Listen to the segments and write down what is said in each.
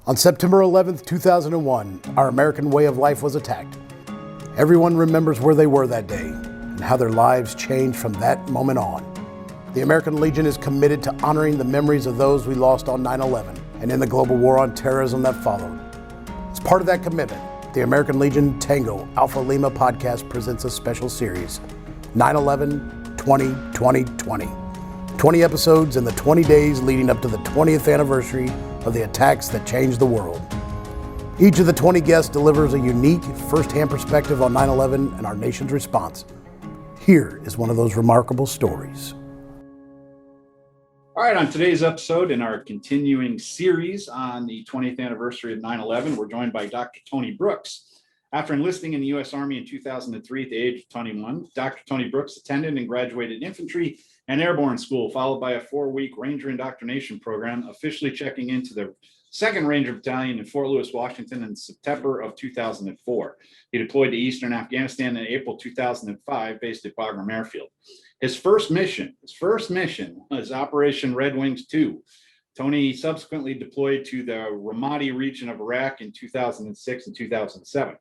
On September 11th, 2001, our American way of life was attacked. Everyone remembers where they were that day and how their lives changed from that moment on. The American Legion is committed to honoring the memories of those we lost on 9/11 and in the global war on terrorism that followed. As part of that commitment, the American Legion Tango Alpha Lima podcast presents a special series, 9/11-20-20-20. 20 episodes in the 20 days leading up to the 20th anniversary of the attacks that changed the world. Each of the 20 guests delivers a unique, first-hand perspective on 9/11 and our nation's response. Here is one of those remarkable stories. All right, on today's episode in our continuing series on the 20th anniversary of 9/11, we're joined by Dr. Tony Brooks. After enlisting in the U.S. Army in 2003 at the age of 21, Dr. Tony Brooks attended and graduated infantry and airborne school, followed by a 4-week Ranger indoctrination program, officially checking into the 2nd Ranger Battalion in Fort Lewis, Washington in September of 2004. He deployed to Eastern Afghanistan in April 2005, based at Bagram Airfield. His first mission was Operation Red Wings 2. Tony subsequently deployed to the Ramadi region of Iraq in 2006 and 2007.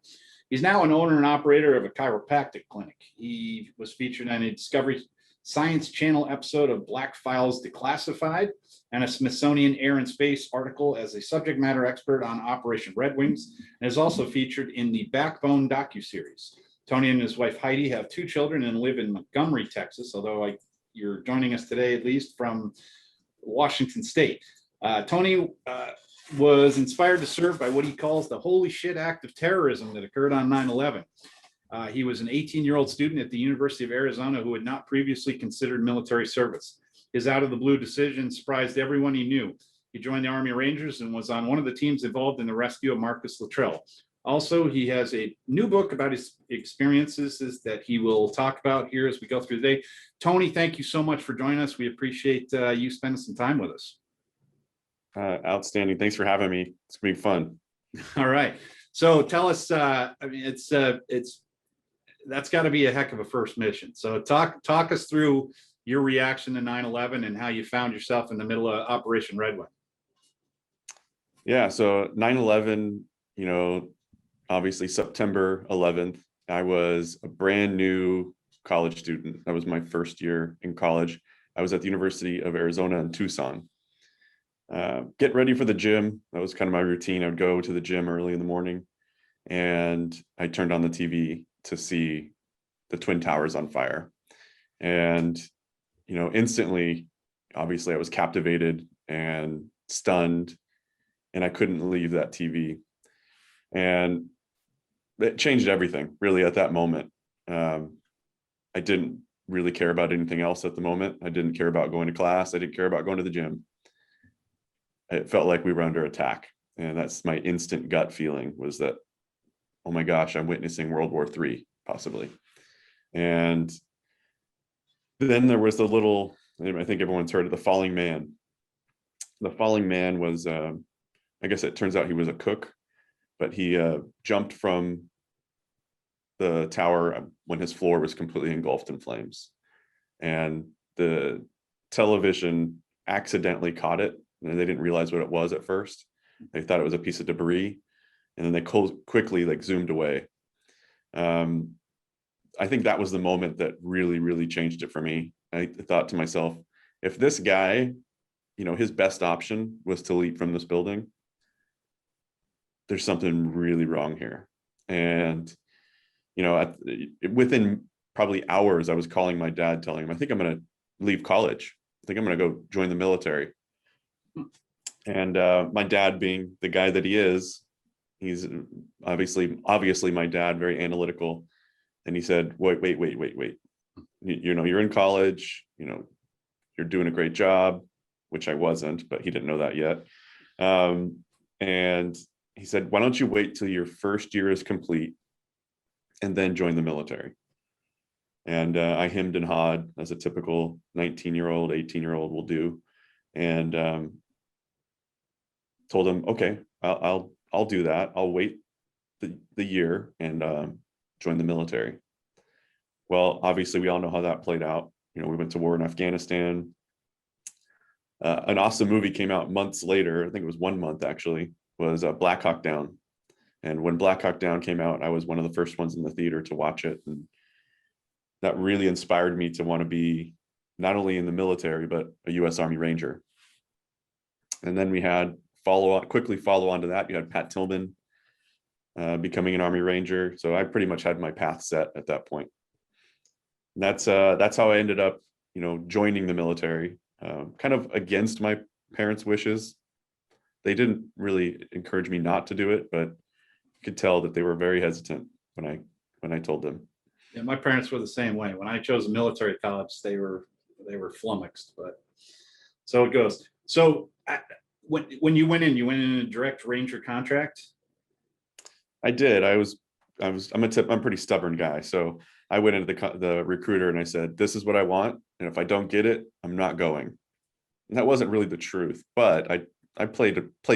He's now an owner and operator of a chiropractic clinic. He was featured on a Discovery Science Channel episode of Black Files Declassified and a Smithsonian Air and Space article as a subject matter expert on Operation Red Wings, and is also featured in the Backbone docuseries. Tony and his wife Heidi have 2 children and live in Montgomery, Texas, although you're joining us today at least from Washington State. Tony was inspired to serve by what he calls the holy shit act of terrorism that occurred on 9/11. He was an 18-year-old student at the University of Arizona who had not previously considered military service. His out-of-the-blue decision surprised everyone he knew. He joined the Army Rangers and was on one of the teams involved in the rescue of Marcus Luttrell. Also, he has a new book about his experiences that he will talk about here as we go through the day. Tony, thank you so much for joining us. We appreciate you spending some time with us. Outstanding. Thanks for having me. It's gonna be fun. All right. So tell us, that's got to be a heck of a first mission. So talk us through your reaction to 9/11 and how you found yourself in the middle of Operation Red Wing. Yeah, so 9/11, obviously September 11th, I was a brand new college student. That was my first year in college. I was at the University of Arizona in Tucson. Get ready for the gym. That was kind of my routine. I would go to the gym early in the morning, and I turned on the TV to see the Twin Towers on fire. And, instantly, obviously I was captivated and stunned, and I couldn't leave that TV. And it changed everything really at that moment. I didn't really care about anything else at the moment. I didn't care about going to class. I didn't care about going to the gym. It felt like we were under attack. And that's my instant gut feeling, was that, oh my gosh, I'm witnessing World War III, possibly. And then there was I think everyone's heard of the Falling Man. The Falling Man was, I guess it turns out he was a cook, but he jumped from the tower when his floor was completely engulfed in flames. And the television accidentally caught it, and they didn't realize what it was at first. They thought it was a piece of debris, and then they quickly zoomed away. I think that was the moment that really, really changed it for me. I thought to myself, if this guy, his best option was to leap from this building, there's something really wrong here. And, within probably hours, I was calling my dad, telling him, I think I'm going to leave college. I think I'm going to go join the military. And my dad, being the guy that he is, he's obviously my dad, very analytical. And he said, wait. You're in college, you're doing a great job, which I wasn't, but he didn't know that yet. And he said, why don't you wait till your first year is complete and then join the military? And I hemmed and hawed, as a typical 19-year-old, 18-year-old will do. And told him, okay, I'll do that. I'll wait the year and join the military. Well, obviously, we all know how that played out. We went to war in Afghanistan. An awesome movie came out months later. I think it was 1 month actually, was Black Hawk Down. And when Black Hawk Down came out, I was one of the first ones in the theater to watch it. And that really inspired me to want to be not only in the military, but a U.S. Army Ranger. And then we had quickly follow on to that. You had Pat Tillman becoming an Army Ranger. So I pretty much had my path set at that point. And that's how I ended up, joining the military, kind of against my parents' wishes. They didn't really encourage me not to do it, but you could tell that they were very hesitant when I told them. Yeah, my parents were the same way. When I chose a military college, they were flummoxed, but so it goes. So when you went in a direct Ranger contract? I did. I'm a pretty stubborn guy. So I went into the recruiter and I said, this is what I want. And if I don't get it, I'm not going. And that wasn't really the truth, but I played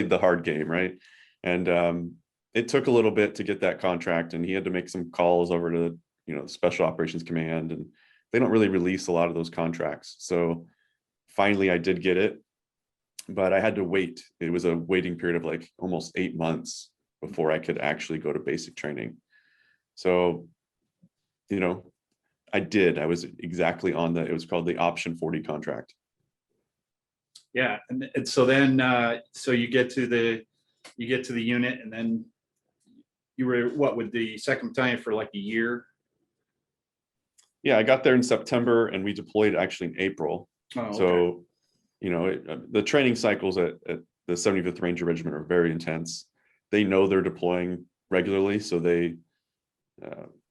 the hard game, right? And it took a little bit to get that contract, and he had to make some calls over to Special Operations Command, and they don't really release a lot of those contracts. So finally I did get it, but I had to wait. It was a waiting period of like almost 8 months before I could actually go to basic training. So, I was exactly on it was called the Option 40 contract. Yeah. And so then, so you get to the unit, and then you were with the 2nd Battalion for like a year? Yeah, I got there in September and we deployed actually in April. Oh, okay. So, the training cycles at the 75th Ranger Regiment are very intense. They know they're deploying regularly, so they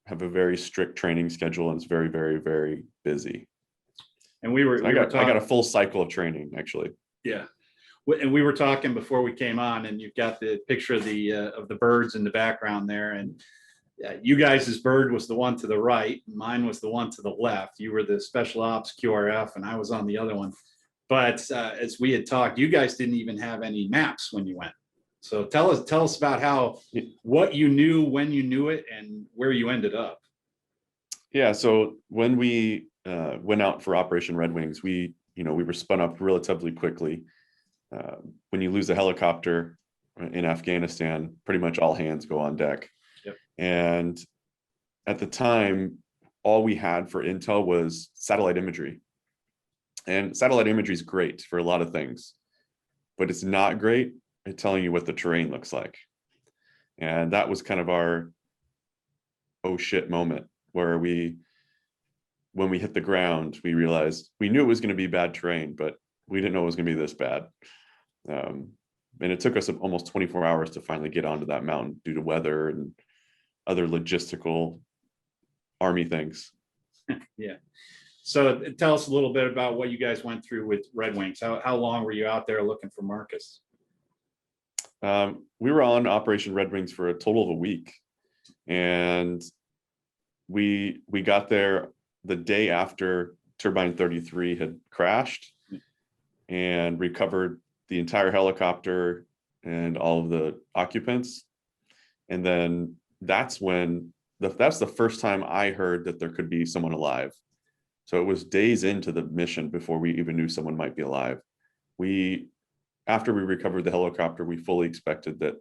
have a very strict training schedule, and it's very, very, very busy. And I got a full cycle of training, actually. Yeah. And we were talking before we came on, and you've got the picture of the birds in the background there. And you guys' bird was the one to the right. Mine was the one to the left. You were the Special Ops QRF, and I was on the other one. But as we had talked, you guys didn't even have any maps when you went. So tell us about what you knew, when you knew it, and where you ended up. Yeah. So when we went out for Operation Red Wings, we were spun up relatively quickly. When you lose a helicopter in Afghanistan, pretty much all hands go on deck. Yep. And at the time, all we had for intel was satellite imagery. And satellite imagery is great for a lot of things, but it's not great at telling you what the terrain looks like. And that was kind of our oh shit moment, where when we hit the ground, we realized we knew it was going to be bad terrain, but we didn't know it was going to be this bad. And it took us almost 24 hours to finally get onto that mountain due to weather and other logistical Army things. Yeah. So tell us a little bit about what you guys went through with Red Wings. How long were you out there looking for Marcus? We were on Operation Red Wings for a total of a week, and we got there the day after Turbine 33 had crashed, and recovered the entire helicopter and all of the occupants. And then that's the first time I heard that there could be someone alive. So it was days into the mission before we even knew someone might be alive. After we recovered the helicopter, we fully expected that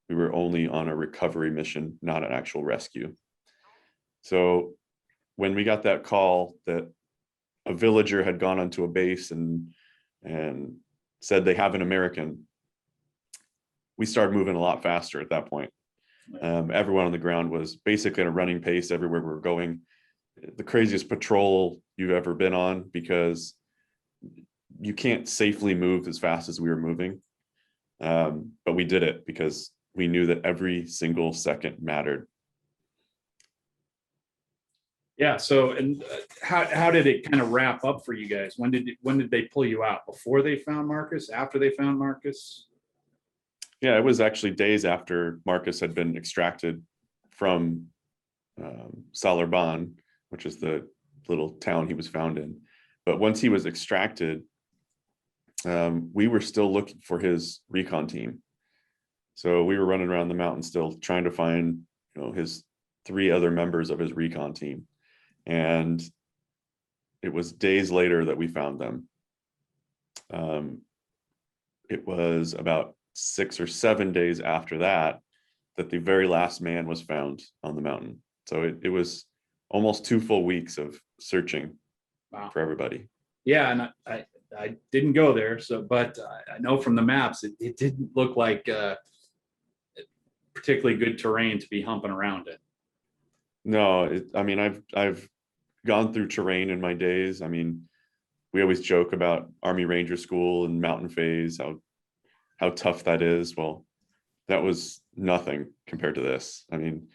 we were only on a recovery mission, not an actual rescue. So when we got that call that a villager had gone onto a base and said they have an American, we started moving a lot faster at that point. Everyone on the ground was basically at a running pace everywhere we were going. The craziest patrol you've ever been on, because you can't safely move as fast as we were moving. But we did it because we knew that every single second mattered. Yeah. So, and how did it kind of wrap up for you guys? When did they pull you out? Before they found Marcus? After they found Marcus? Yeah, it was actually days after Marcus had been extracted from Salarban, which is the little town he was found in. But once he was extracted, we were still looking for his recon team. So we were running around the mountain still trying to find, his 3 other members of his recon team. And it was days later that we found them. It was about 6 or 7 days after that, that the very last man was found on the mountain. So it was almost 2 full weeks of searching Wow. for everybody. Yeah, and I didn't go there, so but I know from the maps it didn't look like particularly good terrain to be humping around in. No, I mean, I've gone through terrain in my days. I mean, we always joke about Army Ranger School and mountain phase, how tough that is. Well, that was nothing compared to this. I mean,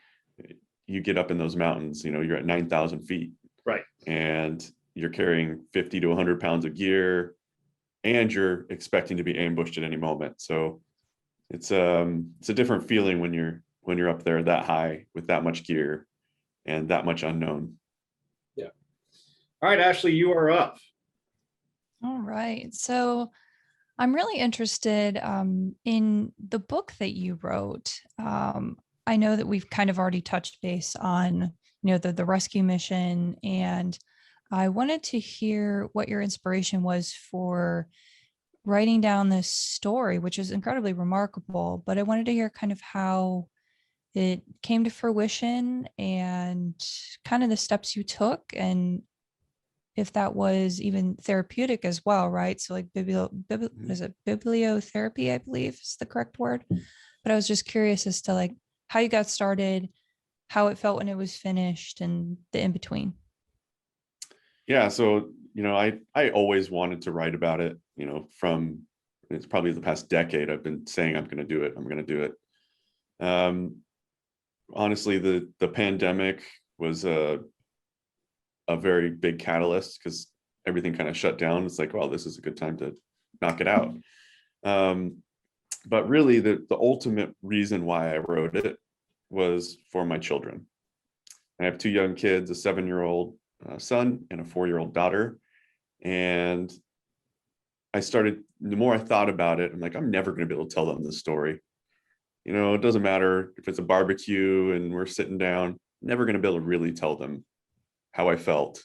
you get up in those mountains, you know, you're at 9,000 feet. Right. And you're carrying 50 to 100 pounds of gear, and you're expecting to be ambushed at any moment. So it's a different feeling when you're up there that high with that much gear and that much unknown. Yeah. All right, Ashley, you are up. All right. So I'm really interested in the book that you wrote. I know that we've kind of already touched base on, the rescue mission, and I wanted to hear what your inspiration was for writing down this story, which is incredibly remarkable. But I wanted to hear kind of how it came to fruition and kind of the steps you took, and if that was even therapeutic as well, right? So like is it bibliotherapy, I believe is the correct word. But I was just curious as to like how you got started, how it felt when it was finished, and the in between. Yeah, so I always wanted to write about it. From it's probably the past decade I've been saying I'm going to do it. I'm going to do it. Honestly, the pandemic was a very big catalyst because everything kind of shut down. It's like, well, this is a good time to knock it out. But really, the ultimate reason why I wrote it was for my children. I have 2 young kids, a 7-year-old son and a 4-year-old daughter. And the more I thought about it, I'm like, I'm never going to be able to tell them this story. It doesn't matter if it's a barbecue and we're sitting down, never going to be able to really tell them how I felt,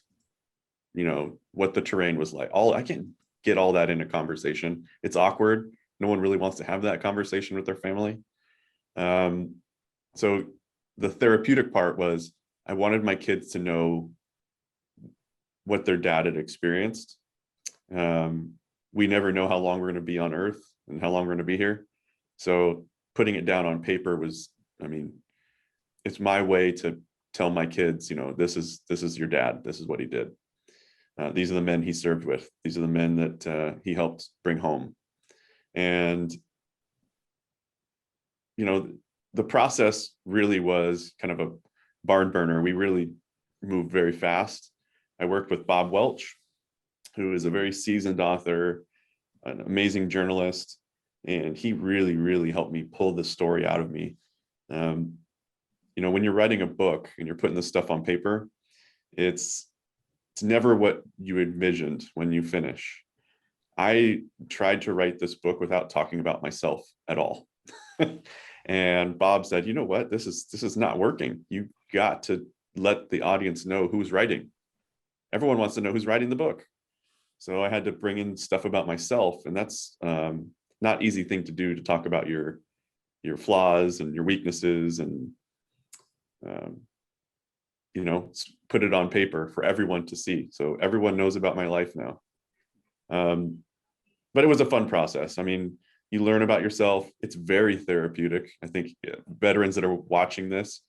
what the terrain was like. I can't get all that in a conversation. It's awkward. No one really wants to have that conversation with their family. So the therapeutic part was I wanted my kids to know what their dad had experienced. We never know how long we're going to be on Earth and how long we're going to be here. So putting it down on paper was, it's my way to tell my kids, this is your dad. This is what he did. These are the men he served with. These are the men that he helped bring home. And, the process really was kind of a barn burner. We really moved very fast. I worked with Bob Welch, who is a very seasoned author, an amazing journalist, and he really, really helped me pull the story out of me. When you're writing a book and you're putting this stuff on paper, it's never what you envisioned when you finish. I tried to write this book without talking about myself at all. And Bob said, you know what, this is not working. You got to let the audience know who's writing. Everyone wants to know who's writing the book. So I had to bring in stuff about myself, and that's not easy thing to do, to talk about your flaws and your weaknesses, and put it on paper for everyone to see. So everyone knows about my life now. But it was a fun process. You learn about yourself. It's very therapeutic. I think veterans that are watching this,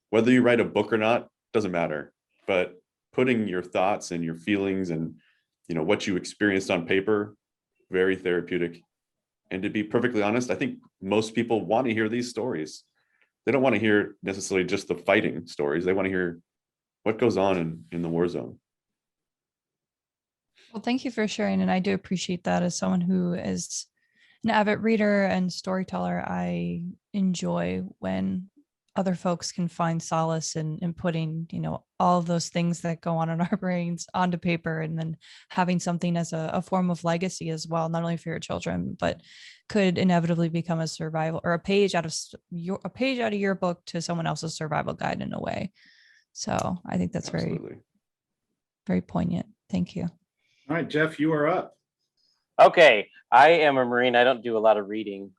whether you write a book or not, doesn't matter. But putting your thoughts and your feelings and what you experienced on paper, very therapeutic. And to be perfectly honest, I think most people want to hear these stories. They don't want to hear necessarily just the fighting stories. They want to hear what goes on in the war zone. Well, thank you for sharing. And I do appreciate that. As someone who is an avid reader and storyteller, I enjoy when other folks can find solace in putting, all of those things that go on in our brains onto paper, and then having something as a form of legacy as well, not only for your children, but could inevitably become a survival or a page out of your book to someone else's survival guide in a way. So I think that's Absolutely. very, very poignant. Thank you. All right, Jeff, you are up. Okay, I am a Marine. I don't do a lot of reading.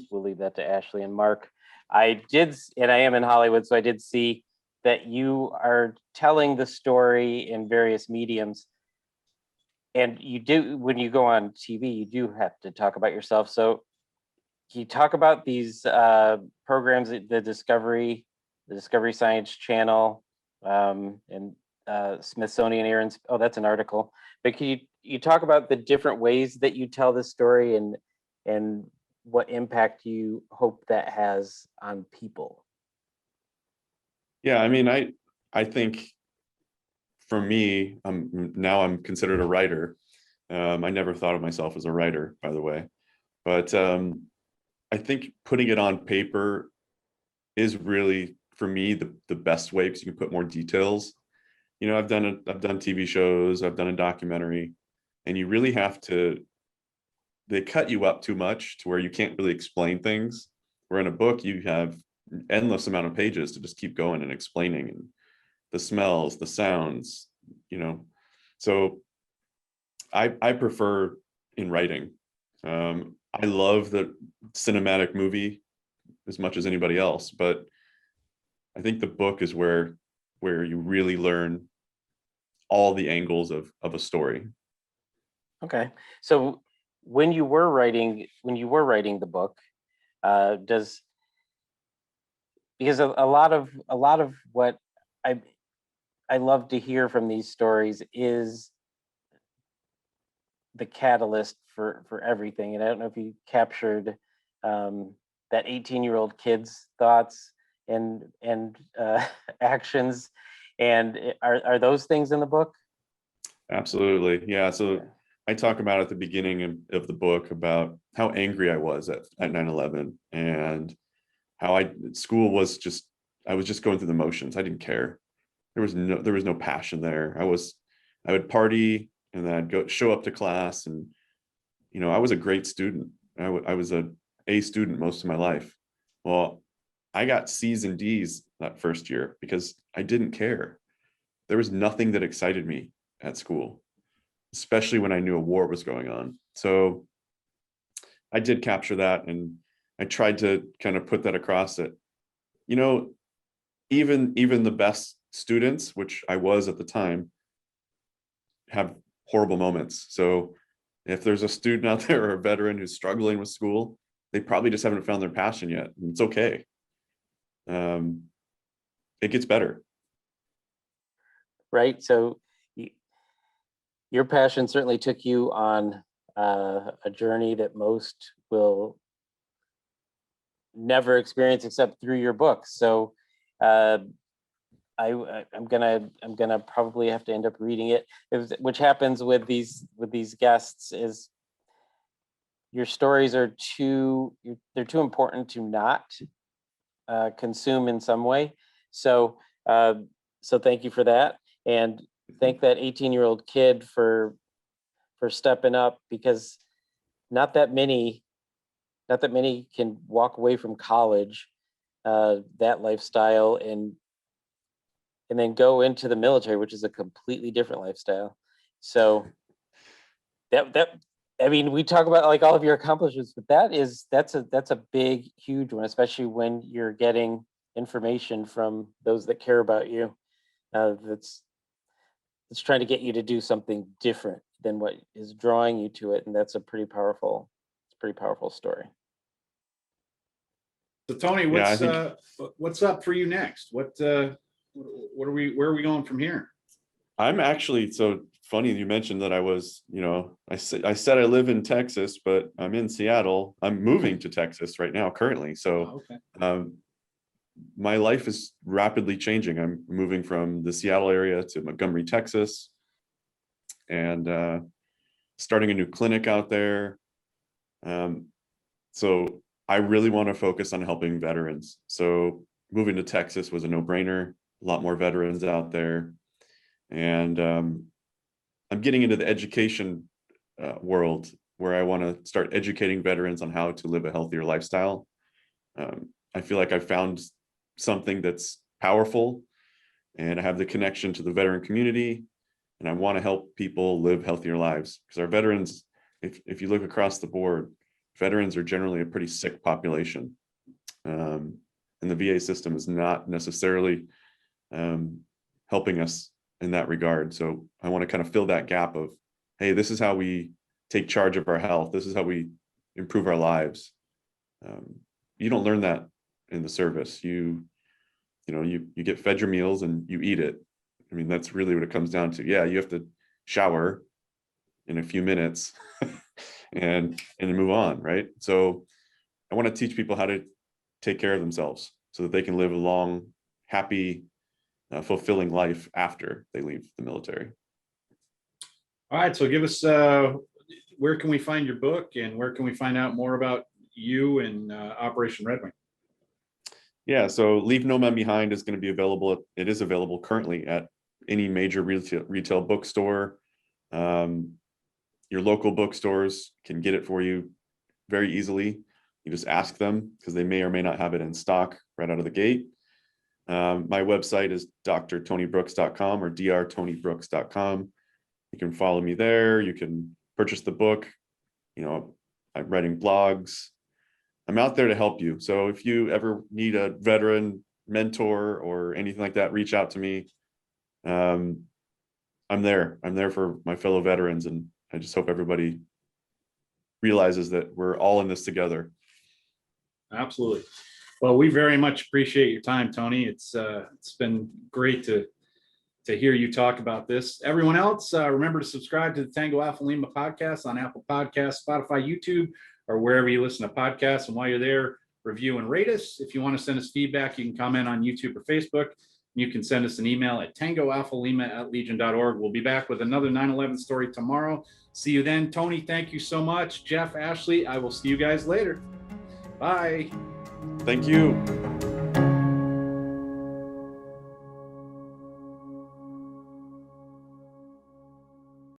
We'll leave that to Ashley and Mark. And I am in Hollywood, so I did see that you are telling the story in various mediums. And you do, when you go on TV, you do have to talk about yourself. So can you talk about these programs, the Discovery Science Channel, and Smithsonian Air oh, that's an article. But can you talk about the different ways that you tell the story and what impact you hope that has on people? Yeah, I mean, I think for me, I'm considered a writer. I never thought of myself as a writer, by the way, but I think putting it on paper is really, for me, the best way, because you can put more details. You know, I've done TV shows, I've done a documentary, and you really have to, they cut you up too much to where you can't really explain things. Where in a book, you have endless amount of pages to just keep going and explaining, and the smells, the sounds, you know. So I prefer in writing. I love the cinematic movie as much as anybody else, but I think the book is where you really learn all the angles of a story. Okay, so when you were writing the book, because a lot of what I love to hear from these stories is the catalyst for everything. And I don't know if you captured that 18-year-old kid's thoughts and actions, and are those things in the book? Absolutely, yeah. So I talk about at the beginning of the book about how angry I was at 9/11, and how school was just, I was just going through the motions. I didn't care. There was no passion there. I would party, and then I'd show up to class, and you know, I was a great student. I was a student most of my life. Well, I got C's and D's that first year because I didn't care. There was nothing that excited me at school, especially when I knew a war was going on. So I did capture that, and I tried to kind of put that across, that, you know, even the best students, which I was at the time, have horrible moments. So if there's a student out there or a veteran who's struggling with school, they probably just haven't found their passion yet. And it's okay. It gets better. Right. So your passion certainly took you on a journey that most will never experience except through your book. So I'm gonna probably have to end up reading it. Which happens with these guests is your stories are they're too important to not consume in some way. So so thank you for that, and thank that 18-year-old kid for stepping up, because not that many can walk away from college, that lifestyle, and then go into the military, which is a completely different lifestyle. So that I mean, we talk about like all of your accomplishments, but that's a big, huge one, especially when you're getting information from those that care about you. That's trying to get you to do something different than what is drawing you to it, and that's a pretty powerful story. So Tony, Yeah, what's up for you next? Where are we going from here? I'm actually, so funny you mentioned that I was, you know, I said I live in Texas, but I'm in Seattle. I'm moving to Texas right now currently. So Okay. My life is rapidly changing. I'm moving from the Seattle area to Montgomery, Texas, and starting a new clinic out there. So I really want to focus on helping veterans. So moving to Texas was a no-brainer. A lot more veterans out there, and I'm getting into the education world, where I want to start educating veterans on how to live a healthier lifestyle. I feel like I found something that's powerful, and I have the connection to the veteran community, and I want to help people live healthier lives, because our veterans, if you look across the board, veterans are generally a pretty sick population. And the VA system is not necessarily helping us in that regard. So I want to kind of fill that gap of, hey, this is how we take charge of our health. This is how we improve our lives. You don't learn that in the service. You get fed your meals and you eat it. I mean, that's really what it comes down to. Yeah, you have to shower in a few minutes and move on, right? So I want to teach people how to take care of themselves so that they can live a long, happy, fulfilling life after they leave the military. All right, so give us, where can we find your book and where can we find out more about you and Operation Red Wing? Yeah, so Leave No Man Behind is going to be available. It is available currently at any major retail bookstore. Your local bookstores can get it for you very easily. You just ask them because they may or may not have it in stock right out of the gate. My website is drtonybrooks.com or drtonybrooks.com. You can follow me there. You can purchase the book. I'm writing blogs. I'm out there to help you. So if you ever need a veteran mentor or anything like that, reach out to me. I'm there. I'm there for my fellow veterans, and I just hope everybody realizes that we're all in this together. Absolutely. Well, we very much appreciate your time, Tony. It's been great to hear you talk about this. Everyone else, remember to subscribe to the Tango Alpha Lima podcast on Apple Podcasts, Spotify, YouTube, or wherever you listen to podcasts. And while you're there, review and rate us. If you want to send us feedback, you can comment on YouTube or Facebook. You can send us an email at tangoalphalima@legion.org. We'll be back with another 9/11 story tomorrow. See you then. Tony, thank you so much. Jeff, Ashley, I will see you guys later. Bye. Thank you.